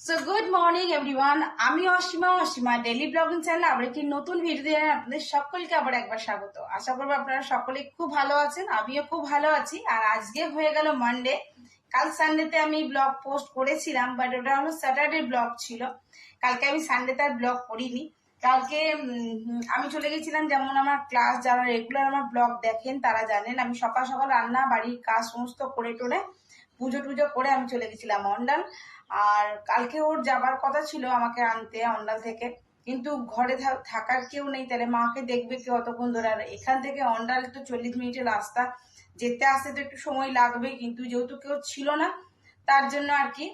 So good morning everyone, আমি Asima daily blogging চ্যানেলে আবার একটি নতুন ভিডিও আপনাদের সকলকে আবার একবার স্বাগত। আশা করবো আপনারা সকলে খুব ভালো আছেন, আমিও খুব ভালো আছি। আর আজকে হয়ে গেল মানডে। কাল সানডেতে আমি ব্লগ পোস্ট করেছিলাম, বাট ওটা হলো স্যাটারডে ব্লগ ছিল। কালকে আমি সানডেতে আর ব্লগ করিনি। কালকে আমি চলে গেছিলাম, যেমন আমার ক্লাস যারা রেগুলার আমার ব্লগ দেখেন তারা জানেন আমি সকাল সকাল রান্না বাড়ির কাজ সমস্ত করে টোরে পুজো টুজো করে আমি চলে গেছিলাম অন্ডাল। আর কালকে ওর যাবার কথা ছিল আমাকে আনতে অন্ডাল থেকে, কিন্তু ঘরে থাকার কেউ নেই, তাহলে মাকে দেখবে কেউ অতক্ষণ ধরে। আর এখান থেকে অন্ডাল তো 40 মিনিটের রাস্তা, যেতে আসতে তো একটু সময় লাগবে, কিন্তু যেহেতু কেউ ছিল না তার জন্য আর কি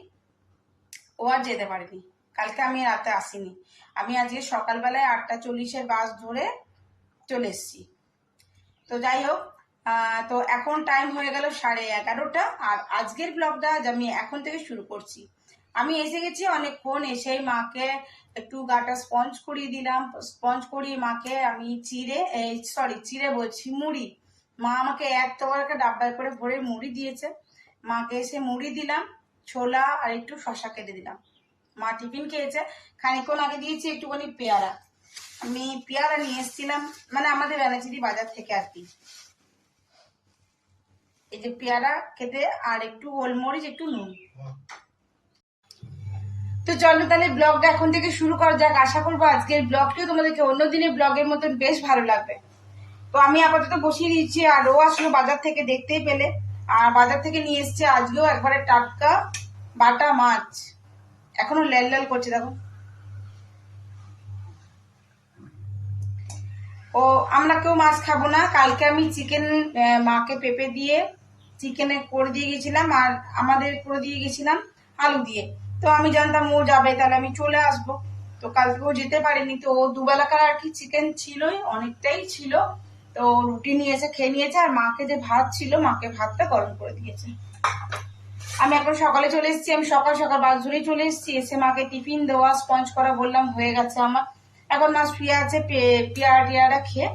ও আর যেতে পারেনি। কালকে আমি রাতে আসিনি, আমি আজকে সকালবেলায় 8:40-এর বাস ধরে চলে এসছি। তো যাই হোক, তো এখন টাইম হয়ে গেল 11:30। আর আজকের ব্লগটা আমি এখন থেকে শুরু করছি। আমি এসে গেছি অনেকক্ষণ, এসেই মাকে একটু গাটা স্পঞ্জ করিয়ে দিলাম। স্পঞ্জ করিয়ে মাকে আমি চিড়ে বলছি মুড়ি, মা আমাকে এত বড় একটা ডাব্বায় করে ভরে মুড়ি দিয়েছে। মাকে এসে মুড়ি দিলাম, ছোলা আর একটু শশা কেটে দিলাম। মা টিফিন খেয়েছে। খানিকক্ষণ আগে দিয়েছি একটুখানি পেয়ারা। আমি পেয়ারা নিয়ে এসেছিলাম, মানে আমাদের ব্যানাচিরি বাজার থেকে আর কি। এই যে পেয়ারা খেতে আর একটু গোলমরিচ, একটু নুন। তো চলো তাহলে ব্লগটা এখন থেকে শুরু করা যাক। আশা করবো আজকের ব্লগটিও তোমাদেরকে অন্যদিনের ব্লগের মতন বেশ ভালো লাগবে। তো আমি আপাতত বসিয়ে দিচ্ছি, আর ও আসলো বাজার থেকে, দেখতেই পেলে। আর বাজার থেকে নিয়ে এসছে আজকেও একবারে টাটকা বাটা মাছ, এখনো লাল লাল করছে দেখো। ও আমরা কেউ মাছ খাবো না। কালকে আমি চিকেন মাকে পেঁপে দিয়ে চিকেনে করে দিয়ে গেছিলাম, আর আমাদের করে দিয়ে গেছিলাম আলু দিয়ে। তো আমি জানতাম ও যাবে, তাহলে আমি চলে আসবো। তো কালকে ও যেতে পারেনি, তো ও দুবেলাকার আর কি চিকেন ছিলই, অনেকটাই ছিল। তো রুটি নিয়ে এসে খেয়ে নিয়েছে, আর মাকে যে ভাত ছিল মাকে ভাতটা গরম করে দিয়েছে। আমি এখন সকালে চলে এসেছি, আমি সকাল সকাল বাস ধরেই চলে এসেছি। এসে মাকে টিফিন দেওয়া স্পঞ্জ করা বললাম হয়ে গেছে আমার। এখন মা শুয়ে আছে পেয়ারা টিয়ারা খেয়ে।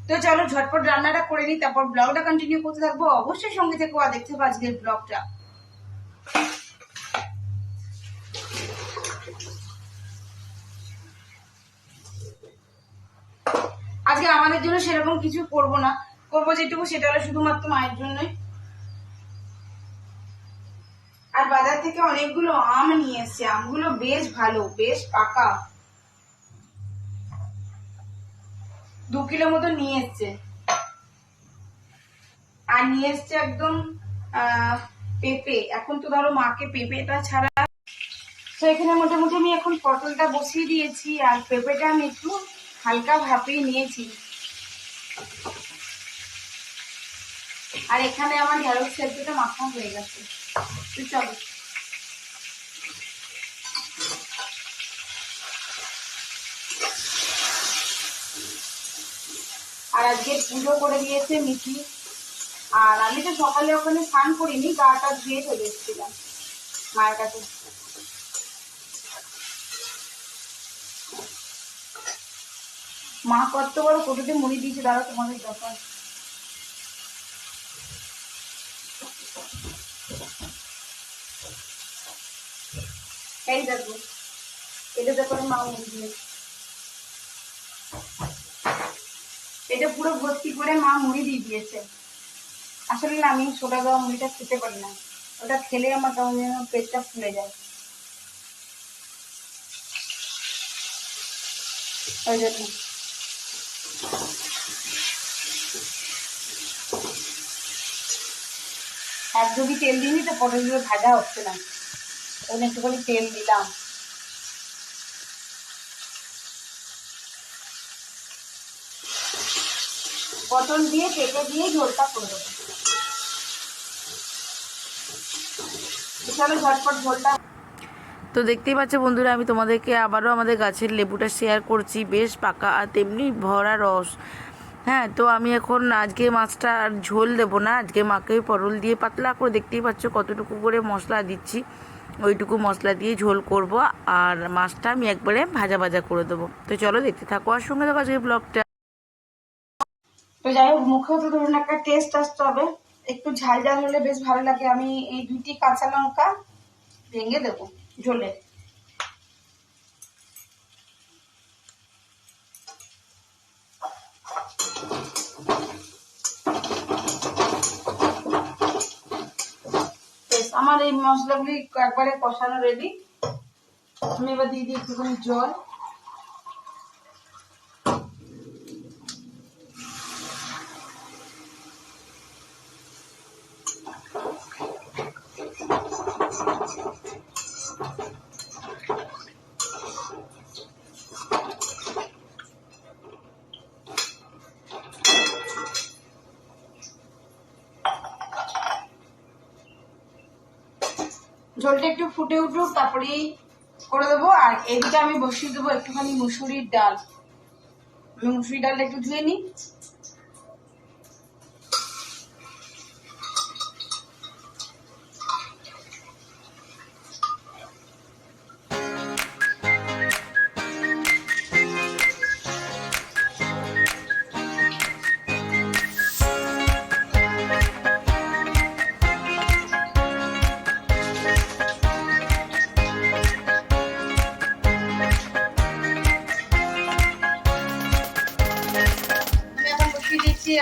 তো চলো ঝটপট রান্নাটা করে নিই, তারপর ব্লগটা কন্টিনিউ করতে থাকবো। অবশ্যই সঙ্গে থেকো আর দেখতে পাবো আজকের ব্লগটা। আজকে আমাদের জন্য সেরকম কিছু করবো না, করবো যেটুকু সেটা হলো শুধুমাত্র মায়ের জন্যই। আর বাজার থেকে অনেকগুলো আম নিয়ে এসছে, আমগুলো বেশ ভালো, বেশ পাকা। 2 কিলো মতো নিয়ে এসছে। আর নিয়ে এসছে একদম পেঁপে। এখন তো ধরো মাকে পেঁপেটা ছাড়া। তো এখানে মোটামুটি আমি এখন পটলটা বসিয়ে দিয়েছি, আর পেঁপেটা আমি একটু হালকা ভাপিয়ে নিয়েছি। আর এখানে আমার ঢেঁড়স সেদ্ধটা মাখা হয়ে গেছে। তো চলো। আর আজকে পুজো করে দিয়েছে মিঠি। আর আমি তো সকালে ওখানে স্নান করিনি, গাটা ধুয়ে চলে এসেছিলাম মায়ের কাছে। মা কত বড় কটুতে মুড়ি দিয়েছে, দাদা তোমাদের যখন। এই দেখো, এটা দেখো মা মুড়ি দিয়েছে। এটা পুরো ভর্তি করে মা মুড়ি দিয়ে দিয়েছে। আসলে না, আমি সোডা দেওয়া মুড়িটা খেতে পারি না, ওটা খেলে আমার কেমন যেন পেটটা ফুলে যায়। ওই জন্য এক যদি তেল দিইনি তো পটলগুলো ভাজা হচ্ছে না, ওখানে একটুখানি তেল দিলাম। পটল দিয়ে পেঁপে দিয়ে ঝোলটা করে দেবো। চলো ঝটপট ঝোলটা। তো দেখতেই পাচ্ছ বন্ধুরা, আমি তোমাদেরকে আবারও আমাদের গাছের লেবুটা শেয়ার করছি, বেশ পাকা আর তেমনি ভরা রস। হ্যাঁ, তো আমি এখন আজকে মাছটা আর ঝোল দেবো না, আজকে মাকে পটল দিয়ে পাতলা করে, দেখতেই পাচ্ছ কতটুকু করে মশলা দিচ্ছি, ওইটুকু মশলা দিয়ে ঝোল করব। আর মাছটা আমি একবারে ভাজা ভাজা করে দেবো। তো চলো দেখতে থাকো আর সঙ্গে থাকো আজকে ব্লগটা। তো যাই হোক, মুখেও তো ধরুন একটা টেস্ট আসতে হবে, একটু ঝাল ঝাল হলে বেশ ভালো লাগে। আমি এই 2টি কাঁচা লঙ্কা ভেঙে দেবো ঝোলে। আমার এই মশলাগুলি একবারে কষানো রেডি। আমি এবার দিয়ে দিই একটুখানি জল। ঝোলটা একটু ফুটে উঠুক, তারপরেই করে দেবো। আর এদিকে আমি বসিয়ে দেবো একটুখানি মুসুরির ডাল। আমি মুসুরির ডালটা একটু ধুয়ে নিই।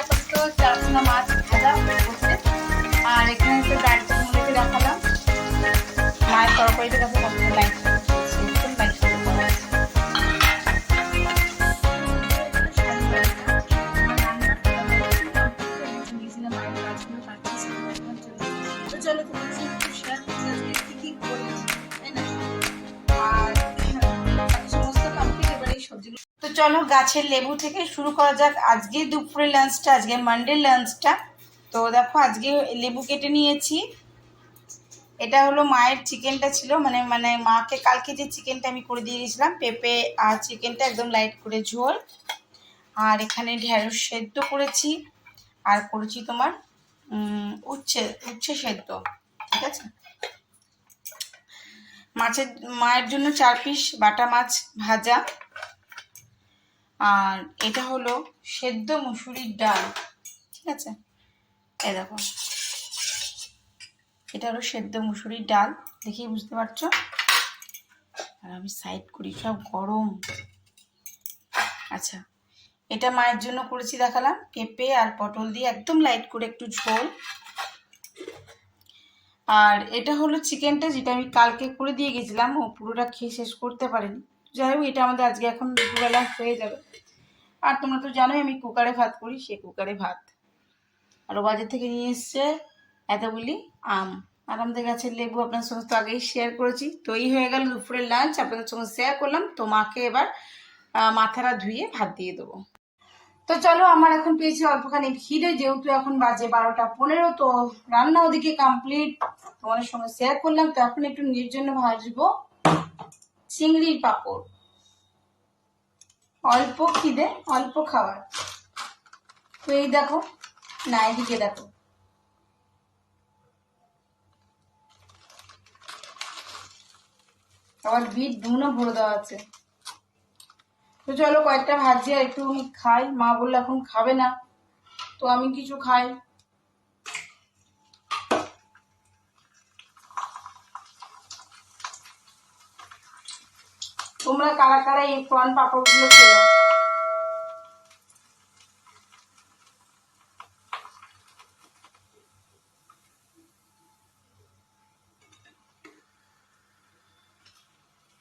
আপাতত চারখানা মাছ ভাজা করছে। আর এখানে একটু ডালটা মুড়ে রাখালাম। মায়ের তরকারিটা কাছে কতটা লাইট চলো তোমার সাথে একটু শেয়ার করছি আজকে কি কি করেছি, তাই না? আর সমস্ত কমপ্লিট। এবার এই সবজিগুলো তো চলো গাছের লেবু থেকে শুরু করা যাক আজকে দুপুরের লাঞ্চটা, আজকে মানডে লাঞ্চটা। তো দেখো আজকে লেবু কেটে নিয়েছি। এটা হলো মায়ের চিকেনটা ছিল, মানে মানে মাকে কালকে যে চিকেনটা আমি করে দিয়ে গেছিলাম, পেঁপে আর চিকেনটা একদম লাইট করে ঝোল। আর এখানে ঢেঁড়স সেদ্ধ করেছি, আর করেছি তোমার উচ্ছে সেদ্ধ। ঠিক আছে। মায়ের জন্য 4 পিস বাটা মাছ ভাজা। আর এটা হলো সেদ্ধ মুসুরির ডাল। ঠিক আছে, এই দেখো এটা হলো সেদ্ধ মুসুরির ডাল, দেখেই বুঝতে পারছো। আর আমি সাইড করি, সব গরম। আচ্ছা, এটা মায়ের জন্য করেছি দেখালাম, পেঁপে আর পটল দিয়ে একদম লাইট করে একটু ঝোল। আর এটা হলো চিকেনটা, যেটা আমি কালকে করে দিয়ে গেছিলাম, ও পুরোটা খেয়ে শেষ করতে পারেনি। যাই হোক, এটা আমাদের আজকে এখন দুপুরবেলা হয়ে যাবে। আর তোমরা তো জানোই আমি কুকারে ভাত করি, সে কুকারে ভাত। আর ও বাজার থেকে নিয়ে এসছে এতগুলি আম আর আমাদের গাছের লেবু, আপনার সঙ্গে তো আগেই শেয়ার করেছি। তো এই হয়ে গেল দুপুরের লাঞ্চ, আপনাদের সঙ্গে শেয়ার করলাম। তো মাকে এবার মাথাটা ধুয়ে ভাত দিয়ে দেবো। তো চলো, আমার এখন পেয়েছি অল্পখানি খিদে, যেহেতু এখন বাজে 12টা 15। তো রান্না ওদিকে কমপ্লিট, তোমাদের সঙ্গে শেয়ার করলাম। তো এখন একটু নিজের জন্য ভাজবো চিংড়ির পাঁপড়। অল্প খিদে, অল্প খাবার। তো এই দেখো, না এদিকে দেখো, আবার বিট নুনও ভরে দেওয়া আছে। তো চলো কয়েকটা ভাজি আর একটু খাই। মা বললো এখন খাবে না, তো আমি কিছু খাই। তোমরা কারা কারা এই প্রন পাপড় গুলো খেলো?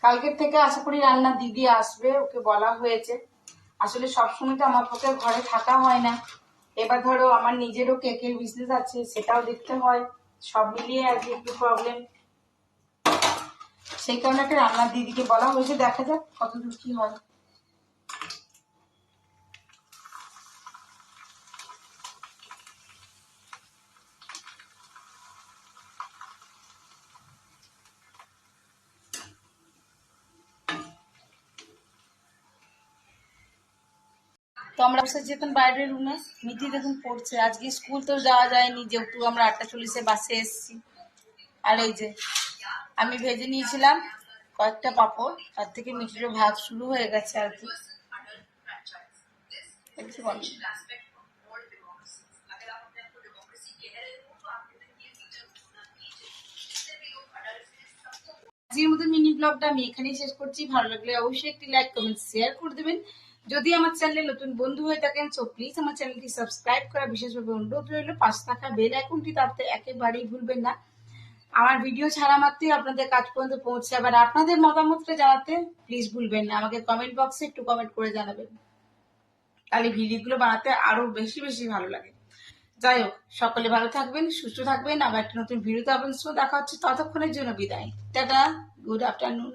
কালকের থেকে আশা করি রান্না দিদি আসবে, ওকে বলা হয়েছে। আসলে সবসময় তো আমার পক্ষে ঘরে থাকা হয় না। এবার ধরো আমার নিজেরও কেকের বিজনেস আছে, সেটাও দেখতে হয়। সব মিলিয়ে আজকে একটু প্রবলেম, সেই কারণে একটা রান্নার দিদিকে বলা হয়েছে। দেখা যাক কত দূর কি হয়। তো আমরা বসে যেতাম বাইরের রুমে, মিটি দেখুন পড়ছে। আজকে স্কুল তো যাওয়া যায়নি, যেহেতু আমরা 8টা 40-এ বাসে এসেছি। আর এই যে আমি ভেজে নিয়েছিলাম কয়েকটা পাঁপড়, তার থেকে মিটিরও ভাত শুরু হয়ে গেছে আর কি। কিছু বলো? আজকের মতো মিনি ব্লগটা আমি এখানেই শেষ করছি। ভালো লাগলে অবশ্যই একটি লাইক, কমেন্ট, শেয়ার করে দেবেন। যদি আমার চ্যানেলে নতুন বন্ধু হয়ে থাকেন, সো প্লিজ আমার চ্যানেলটি সাবস্ক্রাইব করা বিশেষভাবে অনুরোধ রইল। পাশে থাকা বেল আইকনটি তাতে একেবারেই ভুলবেন না। আমার ভিডিও ছাড়া মাত্রই আপনাদের কাজ পর্যন্ত পৌঁছে যাবে। আর আপনাদের মতামতটা জানাতে প্লিজ ভুলবেন না, আমাকে কমেন্ট বক্সে একটু কমেন্ট করে জানাবেন, তাহলে ভিডিওগুলো বানাতে আরো বেশি বেশি ভালো লাগে। যাই হোক, সকলে ভালো থাকবেন, সুস্থ থাকবেন। আবার একটা নতুন ভিডিওতে আপনাদের সঙ্গে দেখা হচ্ছে, ততক্ষণের জন্য বিদায়, টাটা, গুড আফটারনুন।